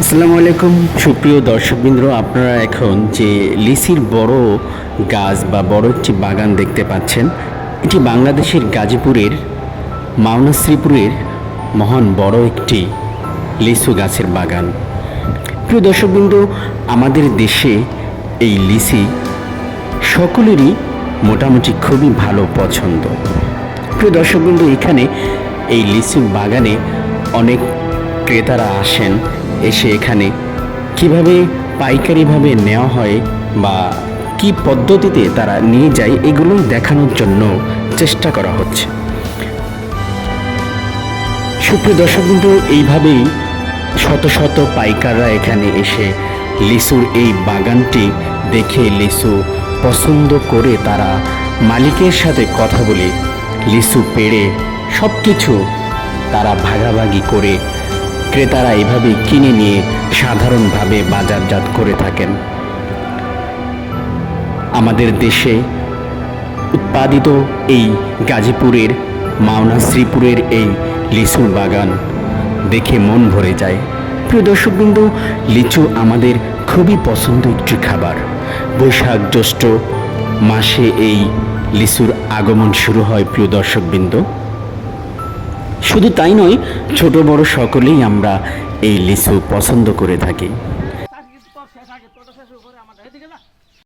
আসসালামু আলাইকুম সুপ্রিয় দর্শকবৃন্দ, আপনারা এখন যে লিচির বড় গাছ বা বড় একটি বাগান দেখতে পাচ্ছেন, এটি বাংলাদেশের গাজীপুরের মাওনা শ্রীপুরের মহান বড় একটি লিচু গাছের বাগান। প্রিয় দর্শকবৃন্দ, আমাদের দেশে এই লিচি সকলেরই মোটামুটি খুবই ভালো পছন্দ। প্রিয় দর্শকবৃন্দ, এখানে এই লিচুর বাগানে অনেক ক্রেতারা আসেন, এসে এখানে কিভাবে পাইকারিভাবে নেওয়া হয় বা কি পদ্ধতিতে তারা নিয়ে যায় এগুলো দেখানোর জন্য চেষ্টা করা হচ্ছে। সুপ্রিয় দর্শকবৃন্দ, এইভাবেই শত শত পাইকাররা এখানে এসে লিচুর এই বাগানটি দেখে লিচু পছন্দ করে তারা মালিকের সাথে কথা বলে লিচু পেড়ে সব কিছু তারা ভাগাভাগি করে ক্রেতারা এভাবে কিনে নিয়ে সাধারণভাবে বাজারজাত করে থাকেন। আমাদের দেশে উৎপাদিত এই গাজীপুরের মাওনা শ্রীপুরের এই লিচুর বাগান দেখে মন ভরে যায়। প্রিয় দর্শকবৃন্দ, লিচু আমাদের খুবই পছন্দ একটি খাবার। বৈশাখ জ্যৈষ্ঠ মাসে এই লিচুর আগমন শুরু হয়। প্রিয় দর্শকবৃন্দ, শুধু তাই নয়, ছোট বড় সকলেই আমরা এই লিচু পছন্দ করে থাকি।